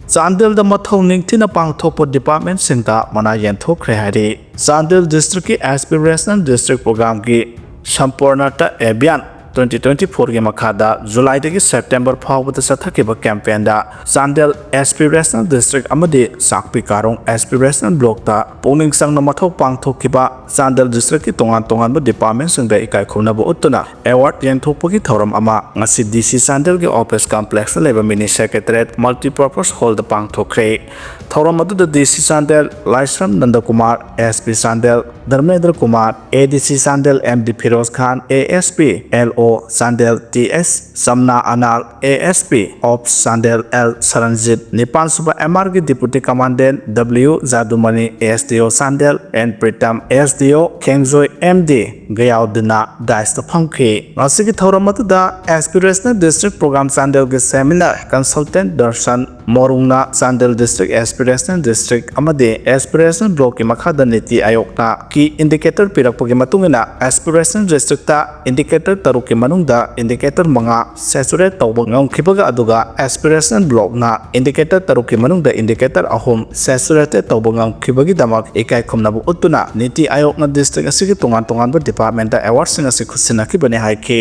Chandel the Mathau Ningtina Pangthopo Department Sinta Mana Tanthokhre Hari Chandel District Aspirational District Program Gi Sampurnata Ebian 2024 के मखादा जुलाई तक September फाउबद चथखिब campaign दा Chandel aspirational district अमदि साकपी Karong aspirational block ता polling संग मथौ पांगथोखिबा चांदेल डिस्ट्रिक्ट की तोंगान डिपार्टमेंट संग इकाई खुनब उत्तुना अवार्ड येंथोकपगी थौरम अमा ngasi DC चांदेल के ऑफिस कॉम्प्लेक्स लेब मिनी सेक्रेटरीट मल्टीपर्पस हॉल दा पांगथोखरे थौरम अदुदा DC Chandel Laishram Nandkumar SP Chandel Dharmendra Kumar ADC Chandel MD Firoz Khan ASP LO Sandel TS Samna Anal ASP Ops Sandel L Saranjit Nipan Suba MR की Deputy Commandant W Zadumani ASDO Sandel and Pritam ASDO Kengzoy MD Gayaudina Daista Pangki Nasi की थौरमत दा Aspirational District Program Sandel के Seminar Consultant Darshan Morungna Sandel District Aspirational District Amade Aspirational Block की मखादा नीति आयोग ना की Indicator पिरकपो की मतुंगना Aspirational District ता Indicator तरु की मनुंगदा Indicator मंगा Saturate तौबंगम खिबगा अदुगा Aspirational Block ना Indicator तरु की मनुंगदा Indicator अहोम Saturate तौबंगम खिबगी दमक इकाई खुमनबु उत्तुना नीति आयोग ना District असिगी तोंगान ब Department दा Award सिंग असि खुसिना की बने हाई के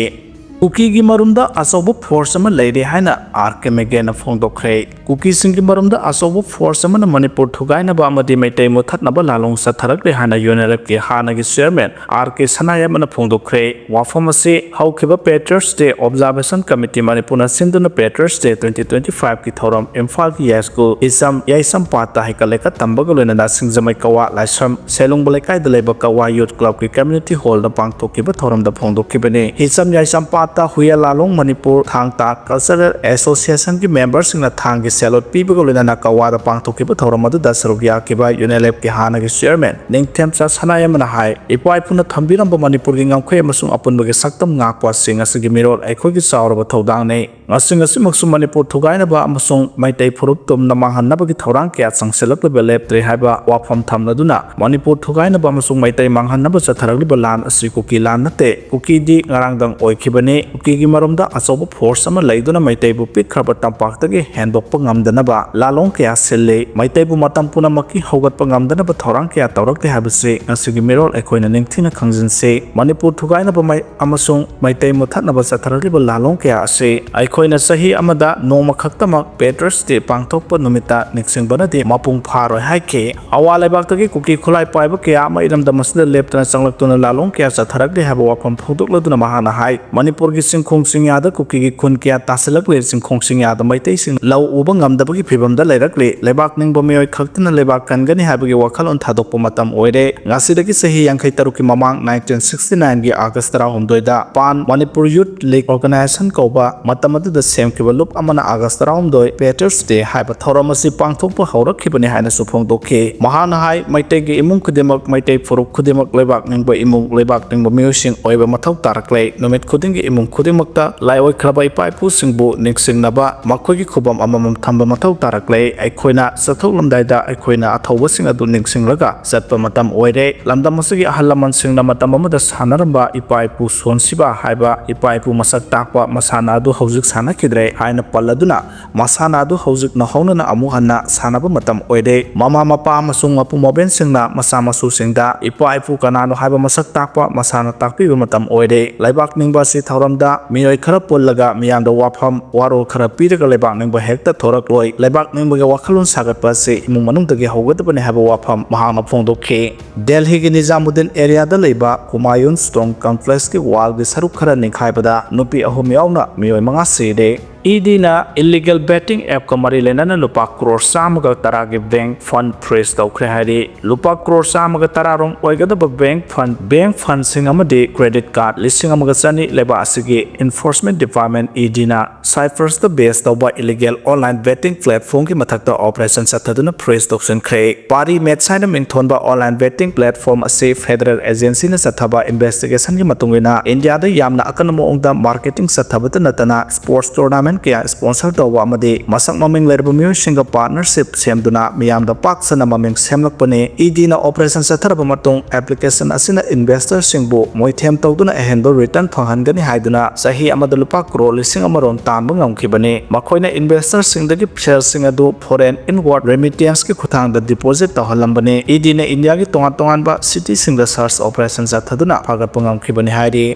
कुकी की मरुमदा असोबो फोर्स अमा लेरे हाइना आरके मेगेना फोंदोखरे कुकी सिंग की मरुमदा असोबो फोर्स अमा मणिपुर थुगाइनबा अमदि मैतै मुथतनबा लालोंग सथरकले हाना यूनेरप के हानागी चेयरमैन आरके सनायमना फोंदोखरे वाफम असे हौखिबा patriots day observation committee Manipur सिंधुना पेट्रस डे 2025 की थौरम इम्फाल की यास्कू इसम याइसम पाता हिकलेका तंबग लोइना सिंगजमै कवा लाइसम सेलुंग बलेकाय दलेबा कवा यूथ क्लब की कम्युनिटी हॉल दा पांगथोकिबा थौरम दा फोंदोखिबने हिसम याइसम हुए लालोंग मणिपुर थांगता कल्चरल एसोसिएशन की मेंबर्स थांग की सेलोट पीबग लोइना कवाद पांगथोकिबा थौरम अदुदा सरुक याकिबा यूनेलेप के हानागी चेयरमैन निंगथेमचा सनायमना हाय इपाइपुना थंबिरंब मणिपुर की ngamkhoi amasung apunbage saktam ngakpa sing asigi mirol aikhogi sauraba thodang nei ngasing asimaksu manipur thugainaba amasung maitai furup tum namanghanabagi thorang kya sangselak belep tre haiba wafam thamladuna manipur thugainaba amasung maitai manghanaba chatharagli balan asri kuki lan nate kuki di ngarangdang oikhibane kuki gi maromda asoba force ama leiduna maitai bu pikhraba tampaktage handokpa ngamdanaba lalong kya selle maitai bu matam punamaki hogatpa ngamdanaba thorang kya tawrakte habase asigi mirol aikhoina ningthina khangjinse Manipur thugainaba mai amasung maitai muthatnaba chatharaliba lalong kya ase aikhoina sahi amada noma khaktamak Petrus Day pangthokpa numita niksingbana de mapung pharoi haike awalaibak kuki khulai paiba kya ma iramda masda leptana changlaktuna lalong kya chatharakle haba wafam phudokladuna mahana hai Manipur gi singkhong singyada kuki gi khun kya tasalak le singkhong singyada maitai sing law uba ngamdaba gi phibamda leirakle leibak ningba mioi khaktina leibak kangani haba gi wakhalon thadokpa matam oire ngasidagi sahi 53 ki mamang 1969 की अगस्त 3 पान Manipur youth league organisation कौबा मतमद DESAM के लुप अमना अगस्त 3 पेटर्स day HYBE थौरम असि पांगथोकप हौरखिबने हाइना सुफोंदोखे महान हाइ मैतै गे इमुंग खुदेमक मैतै फुरुक खुदेमक लेबाक निंगबा इमुंग लेबाक निंगबा मिउसिंग ओइबा मथौ तारक्ले नोमित खुदिंग इमुंग खुदेमकता लाई ओइ खरबा इपाइपु सिंगबु निंगसिंगनबा मखोगी खुबम अममम थंबा मथौ तारक्ले अखोइना सथौलमदाइदा अखोइना अथौबसिंग अदु निंगसिंगलगा चटपा मतम ओइरे लमदम असि अहलमन सिंगना मतम अमदा सानरंबा इपाइपु सोनसिबा हाइबा इपाइपु मसक ताकपा मसाना अदु हौजिक सानखिद्रे हाइना पल्लदुना मसाना अदु हौजिक नहौनना अमु हन्ना सानबा मतम ओइरे ममा मपा अमसुंग मपु मोबेन सिंगना मसा मसु सिंगदा इपाइपु कनानो हाइबा मसक ताकपा मसाना ताकपिबा मतम ओइरे लाइबाक निंगबा सि थौरमदा मियोय खरा पोल्लगा मियामदा वाफम वारो खरा पीरगा लाइबाक निंगबा हेक्ता थोरक लोय लाइबाक निंगबा वाखलुन सागतपा से इमुंग मनुंगदगे हौगदबने हाइबा वाफम महाना फोंदोखे दिल्ली की निजामुद्दीन एरिया दा लेबा हुमायून स्ट्रॉन्ग कॉम्प्लेक्स के वाल के सरुक खरा निखाइबदा नुपी अहुम यावना मियोय मंगा सिदे ईडीना इलीगल बेटिंग ऐप का मरी लेना लुपा करोड़ सामगा तरा के बैंक फंड फ्रीज तौखरे हाइदे लुपा करोड़ सामगा तरा रोंग ओइगदब बैंक फंड सिंग अमदे क्रेडिट कार्ड लिसिंग अमगा चनी लेबा असिगे एनफोर्समेंट डिपार्टमेंट ईडीना साइफर्स द बेस तौबा इलीगल ऑनलाइन बेटिंग प्लेटफॉर्म की मथक्ता ऑपरेशन सथदुना फ्रीज तौसनख्रे पारी मेटसाइना मिंगथोनबा ऑनलाइन बेटिंग प्लेटफॉर्म असे फेडरल एजेंसी ने सथबा इन्वेस्टिगेशन की मतुंगिना इंडिया दा यामना अकन मोंगदा मार्केटिंग सथबत नतना स्पोर्ट्स टूर्नामेंट क्या स्पॉन्सर तौबा अमदे मसक ममिंग लेरबा मियोसिंग पार्टनरशिप सेमदुना मियामदा पाक्सना ममिंग सेमलकपने ईडीना ऑपरेशन सथरबा मतुंग एप्लीकेशन असिना इन्वेस्टर सिंगबु मोइथेम तौदुना अहेंदो रिटर्न फंगहनगनि हाइदुना सही अमदा लुपा करोड़ लिसिंग अमरोन ता तानबा ngamkhibani makoina investors singdagi share sing adu foreign inward remittance ki khuthangda deposit tawhalambani idina India gi tongan ba city singda search operation jathaduna phagatpa ngamkhibani hairi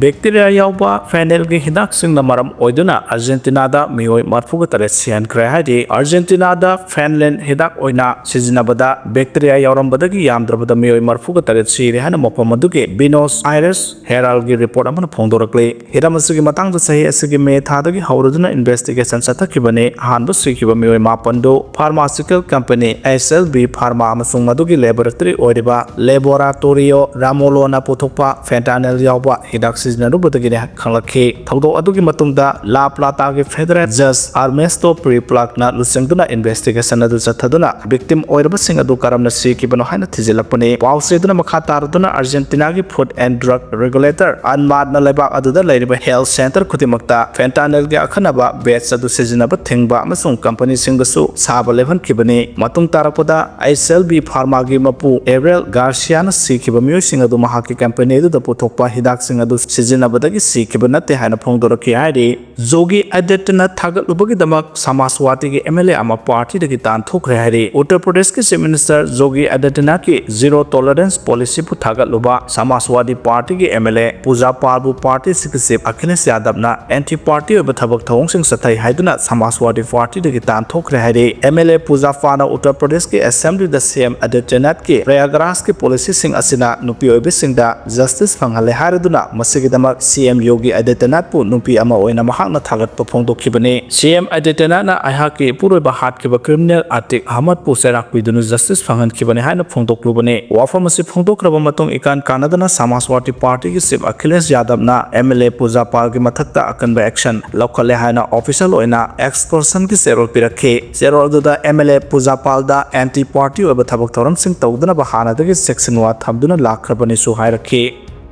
bacteria yauba fennel gi hidak singna maram oiduna Argentina da mioi marfuga tare sian kre hairi Argentina da fennel hidak oina sijinabada bacteria yaurambadagi yamdrabada mioi marfuga tare sire hana mopamaduge Buenos Aires Herald gi report amana phongdorakle hiramasugi matang da sahi asigi me thadagi hauraduna investigation sathakibane hanba sikiba mioi mapando pharmaceutical company SLB pharma amasung madugi laboratory oiriba laboratorio ramolona puthokpa fentanyl yauba hidak sizinarubadagi khanglakhi thawdok adugi matungda La Plata gi federal judge Ernesto Priplakna lusengduna investigation adu chathaduna victim oiraba sing adu karamna sikibano haina thijilakpani pawseduna makha taraduna Argentina gi food and drug regulator anmadna lebak aduda leiriba health center khudimakta fentanyl gi akhanaba batch adu sizinaba thingba amasung company singdasu saba levan kibani matung tarakpada SLB pharma gi mapu Ariel Garcia na sikiba miyoi sing adu mahaki company adu da puthokpa hidak sing adu sizinabadagi sikiba natte haina phongdoraki hairi Zogi Adityanath thagatubagi damak Samajwadi gi MLA ama party dagi Tanthokhre hairi Uttar Pradesh ki Chief Minister Zogi Adityanath ki zero tolerance policy pu thagatluba Samajwadi party gi MLA Puja Parbu party Chief Akhilesh Yadav na anti party oba thabak thawong sing sathai haiduna Samajwadi party dagi Tanthokhre hairi MLA Puja Fana Uttar Pradesh ki assembly da CM Adityanath ki Prayagraj ki policy sing asina nupi oibe singda justice fanghale hariduna masigidamak CM Yogi Adityanath pu nupi ama oina mahakna thagatpa phongdokhibani CM Adityanath na aihaki puroiba hatkiba criminal Atik Ahmad pu serakpidunu justice phanghankhibani haina phongdoklubani wafam asi phongdokraba matung ikan kanadana Samajwadi party ki Chief Akhilesh Yadav na MLA Puja Pal gi mathakta akanba action lokhale haina official oina ex-person ki serol pirakhe serol da MLA Puja Pal da anti party oba thabak thoram sing tawduna ba hanadagi section wa thamduna lakhrabani su hairakhe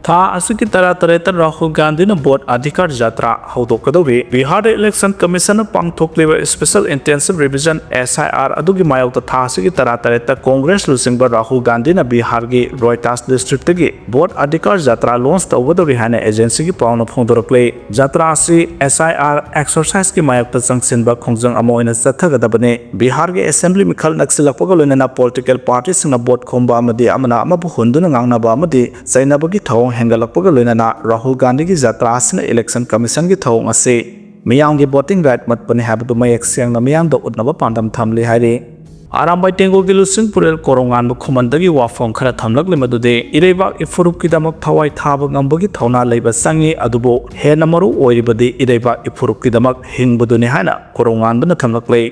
था असुकी तरह तरह राहुल गांधी ने vote Adhikar Yatra हौदोकदौरी Bihar election commission पांगथोक्लिबा special intensive revision SIR अदुगी मायोक्ता था असुकी तरह तरह कांग्रेस लुसिंगबा राहुल गांधी ने बिहार की रोहतास डिस्ट्रिक्ट की वोट अधिकार यात्रा लॉन्च तौबदौरी हाने एजेंसी की पाउन फोंदोरक्ले यात्रा असि SIR एक्सरसाइज की मायोक्ता संगसिनबा खोंजंग अमा ओइना चथगदबने बिहार के असेंबली मिखल नक्सिलकपगा लोइना पॉलिटिकल पार्टी सिंगना वोट खोंबा अमदि अमना अमबु हुंदुना गांगनाबा अमदि चैनाबगी थौं हेंगलकपगा लोइना राहुल गांधी की यात्रा असिना इलेक्शन कमीशन की थौं असे मियांग की वोटिंग राइट मतपने हाबदु मयेक सेंगना मियांग द उतनबा पांडम थमले हाइरे आरामबाई टेंगो की लुसिंग पुरेल कोरोंगान खुमंदगी वाफम खरा थमलक लेमदुदे इरेबाक इफुरुक की दमक थवाई थाब ngambagi thawna leiba sangi adubo hena maru oiribadi ireiba इफुरुक की दमक हिंगबदुने हाना कोरोंगान बना थमलक ले